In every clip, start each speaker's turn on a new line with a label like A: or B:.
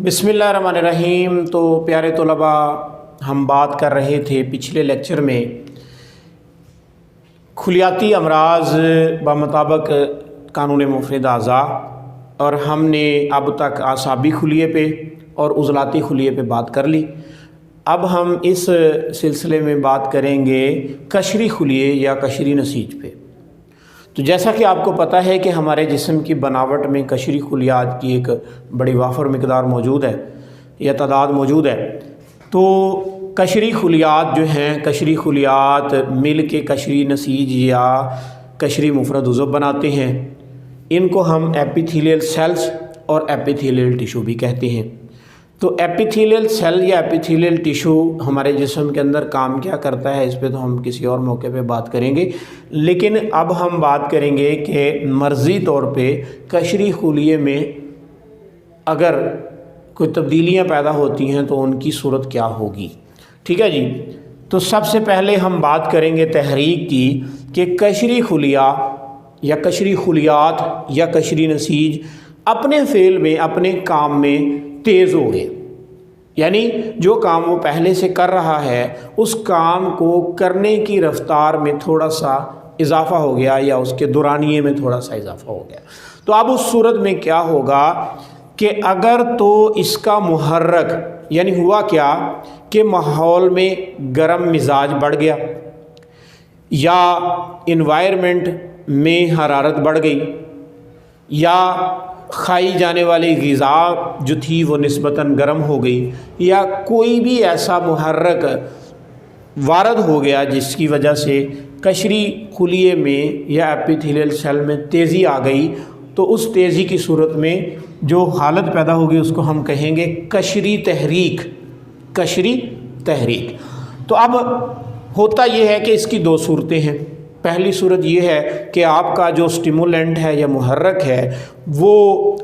A: بسم اللہ الرحمن الرحیم۔ تو پیارے طلباء، ہم بات کر رہے تھے پچھلے لیکچر میں کلیاتی امراض بمطابق قانون مفرد اعضاء، اور ہم نے اب تک اعصابی خلیے پہ اور عضلاتی خلیے پہ بات کر لی۔ اب ہم اس سلسلے میں بات کریں گے قشری خلیے یا قشری نسیج پہ۔ تو جیسا کہ آپ کو پتہ ہے کہ ہمارے جسم کی بناوٹ میں قشری خلیات کی ایک بڑی وافر مقدار موجود ہے یا تعداد موجود ہے۔ تو قشری خلیات جو ہیں، قشری خلیات مل کے قشری نسیج یا قشری مفرد عضو بناتے ہیں۔ ان کو ہم ایپیتھیلیل سیلز اور ایپیتھیلیل ٹیشو بھی کہتے ہیں۔ تو ایپیتھیلیل سیل یا ایپیتھیلیل ٹیشو ہمارے جسم کے اندر کام کیا کرتا ہے، اس پہ تو ہم کسی اور موقع پہ بات کریں گے، لیکن اب ہم بات کریں گے کہ مرضی طور پہ قشری خلیے میں اگر کوئی تبدیلیاں پیدا ہوتی ہیں تو ان کی صورت کیا ہوگی۔ ٹھیک ہے جی۔ تو سب سے پہلے ہم بات کریں گے تحریک کی کہ قشری خلیہ یا قشری خلیات یا قشری نسیج اپنے فعل میں، اپنے کام میں تیز ہو گئے، یعنی جو کام وہ پہلے سے کر رہا ہے اس کام کو کرنے کی رفتار میں تھوڑا سا اضافہ ہو گیا یا اس کے دورانیے میں تھوڑا سا اضافہ ہو گیا۔ تو اب اس صورت میں کیا ہوگا کہ اگر تو اس کا محرک، یعنی ہوا کیا کہ ماحول میں گرم مزاج بڑھ گیا یا انوائرمنٹ میں حرارت بڑھ گئی یا کھائی جانے والی غذا جو تھی وہ نسبتاً گرم ہو گئی، یا کوئی بھی ایسا محرک وارد ہو گیا جس کی وجہ سے قشری خلیے میں یا ایپیتھیلیل سیل میں تیزی آ گئی، تو اس تیزی کی صورت میں جو حالت پیدا ہوگی اس کو ہم کہیں گے قشری تحریک۔ قشری تحریک۔ تو اب ہوتا یہ ہے کہ اس کی دو صورتیں ہیں۔ پہلی صورت یہ ہے کہ آپ کا جو سٹیمولنٹ ہے یا محرک ہے وہ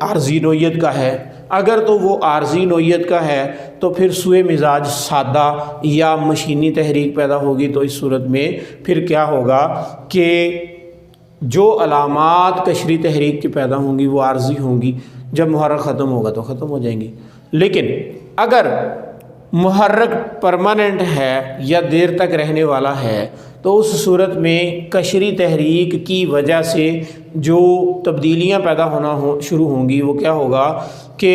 A: عارضی نوعیت کا ہے۔ اگر تو وہ عارضی نوعیت کا ہے تو پھر سوئے مزاج سادہ یا مشینی تحریک پیدا ہوگی۔ تو اس صورت میں پھر کیا ہوگا کہ جو علامات قشری تحریک کی پیدا ہوں گی وہ عارضی ہوں گی، جب محرک ختم ہوگا تو ختم ہو جائیں گی۔ لیکن اگر محرک پرماننٹ ہے یا دیر تک رہنے والا ہے تو اس صورت میں قشری تحریک کی وجہ سے جو تبدیلیاں پیدا ہونا شروع ہوں گی وہ کیا ہوگا کہ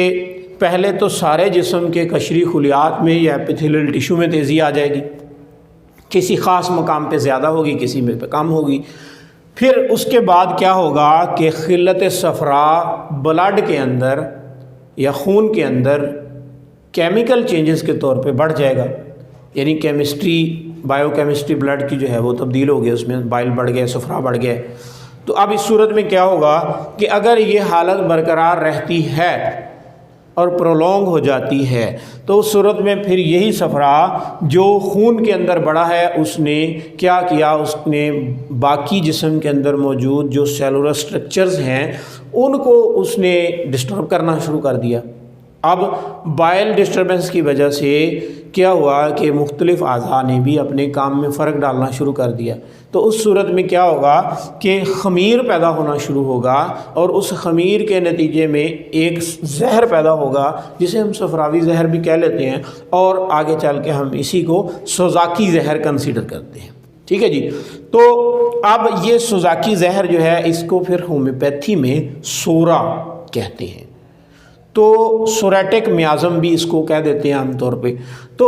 A: پہلے تو سارے جسم کے قشری خلیات میں یا ایپیتھیلیل ٹیشو میں تیزی آ جائے گی، کسی خاص مقام پہ زیادہ ہوگی، کسی میں پہ کم ہوگی۔ پھر اس کے بعد کیا ہوگا کہ خلت صفرا بلڈ کے اندر یا خون کے اندر کیمیکل چینجز کے طور پہ بڑھ جائے گا، یعنی کیمسٹری، بائیو کیمسٹری بلڈ کی جو ہے وہ تبدیل ہو گئی، اس میں بائل بڑھ گیا، صفرا بڑھ گیا۔ تو اب اس صورت میں کیا ہوگا کہ اگر یہ حالت برقرار رہتی ہے اور پرولونگ ہو جاتی ہے تو اس صورت میں پھر یہی صفرا جو خون کے اندر بڑھا ہے اس نے کیا کیا، اس نے باقی جسم کے اندر موجود جو سیلولر سٹرکچرز ہیں ان کو اس نے ڈسٹرب کرنا شروع کر دیا۔ اب بائل ڈسٹربنس کی وجہ سے کیا ہوا کہ مختلف اعضاء نے بھی اپنے کام میں فرق ڈالنا شروع کر دیا۔ تو اس صورت میں کیا ہوگا کہ خمیر پیدا ہونا شروع ہوگا، اور اس خمیر کے نتیجے میں ایک زہر پیدا ہوگا جسے ہم صفراوی زہر بھی کہہ لیتے ہیں، اور آگے چل کے ہم اسی کو سوزاکی زہر کنسیڈر کرتے ہیں۔ ٹھیک ہے جی۔ تو اب یہ سوزاکی زہر جو ہے اس کو پھر ہومیوپیتھی میں سورا کہتے ہیں۔ تو سوریٹک میازم بھی اس کو کہہ دیتے ہیں عام طور پہ۔ تو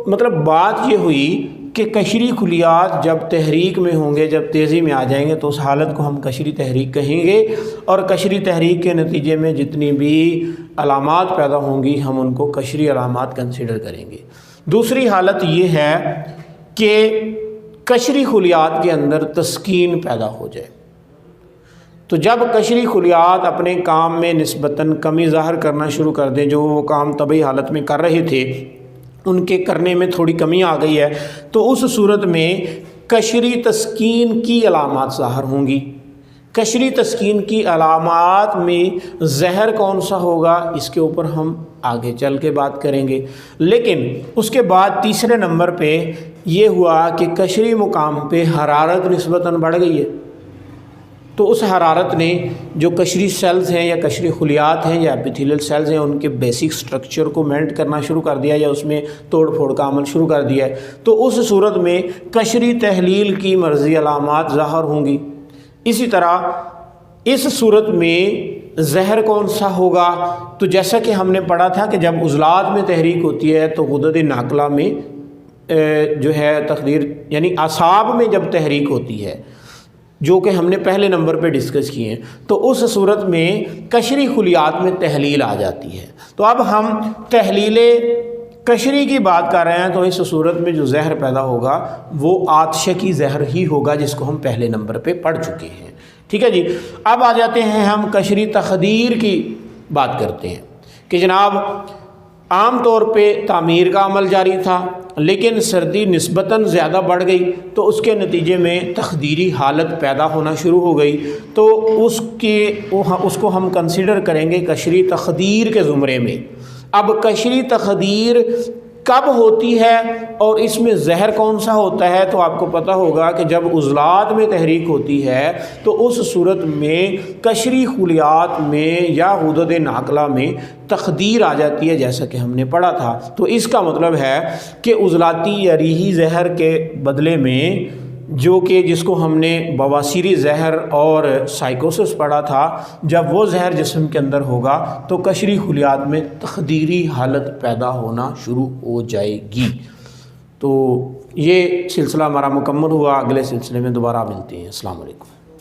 A: مطلب بات یہ ہوئی کہ قشری خلیات جب تحریک میں ہوں گے، جب تیزی میں آ جائیں گے تو اس حالت کو ہم قشری تحریک کہیں گے، اور قشری تحریک کے نتیجے میں جتنی بھی علامات پیدا ہوں گی ہم ان کو قشری علامات کنسیڈر کریں گے۔ دوسری حالت یہ ہے کہ قشری خلیات کے اندر تسکین پیدا ہو جائے۔ تو جب قشری خلیات اپنے کام میں نسبتاً کمی ظاہر کرنا شروع کر دیں، جو وہ کام طبعی حالت میں کر رہے تھے ان کے کرنے میں تھوڑی کمی آ گئی ہے، تو اس صورت میں قشری تسکین کی علامات ظاہر ہوں گی۔ قشری تسکین کی علامات میں زہر کون سا ہوگا اس کے اوپر ہم آگے چل کے بات کریں گے۔ لیکن اس کے بعد تیسرے نمبر پہ یہ ہوا کہ قشری مقام پہ حرارت نسبتاً بڑھ گئی ہے۔ تو اس حرارت نے جو قشری سیلز ہیں یا قشری خلیات ہیں یا ایپیتھیلیل سیلز ہیں ان کے بیسک سٹرکچر کو مینٹ کرنا شروع کر دیا یا اس میں توڑ پھوڑ کا عمل شروع کر دیا ہے، تو اس صورت میں قشری تحلیل کی مرضی علامات ظاہر ہوں گی۔ اسی طرح اس صورت میں زہر کون سا ہوگا؟ تو جیسا کہ ہم نے پڑھا تھا کہ جب عضلات میں تحریک ہوتی ہے تو غدد ناقلہ میں جو ہے تخدیر یعنی اعصاب میں جب تحریک ہوتی ہے، جو کہ ہم نے پہلے نمبر پہ ڈسکس کیے ہیں، تو اس صورت میں قشری خلیات میں تحلیل آ جاتی ہے۔ تو اب ہم تحلیل قشری کی بات کر رہے ہیں، تو اس صورت میں جو زہر پیدا ہوگا وہ آتشکی زہر ہی ہوگا، جس کو ہم پہلے نمبر پہ پڑھ چکے ہیں۔ ٹھیک ہے جی، اب آ جاتے ہیں ہم قشری تخدیر کی بات کرتے ہیں کہ جناب عام طور پہ تعمیر کا عمل جاری تھا، لیکن سردی نسبتاً زیادہ بڑھ گئی تو اس کے نتیجے میں تخدیری حالت پیدا ہونا شروع ہو گئی، تو اس کو ہم کنسیڈر کریں گے قشری تخدیر کے زمرے میں۔ اب قشری تخدیر کب ہوتی ہے اور اس میں زہر کون سا ہوتا ہے؟ تو آپ کو پتہ ہوگا کہ جب عضلات میں تحریک ہوتی ہے تو اس صورت میں قشری خلیات میں یا غدد ناقلہ میں تخدیر آ جاتی ہے، جیسا کہ ہم نے پڑھا تھا۔ تو اس کا مطلب ہے کہ عضلاتی یا ریحی زہر کے بدلے میں جو کہ جس کو ہم نے بواسیری زہر اور سائیکوسس پڑھا تھا، جب وہ زہر جسم کے اندر ہوگا تو قشری خلیات میں تخدیری حالت پیدا ہونا شروع ہو جائے گی۔ تو یہ سلسلہ ہمارا مکمل ہوا، اگلے سلسلے میں دوبارہ ملتے ہیں۔ السلام علیکم۔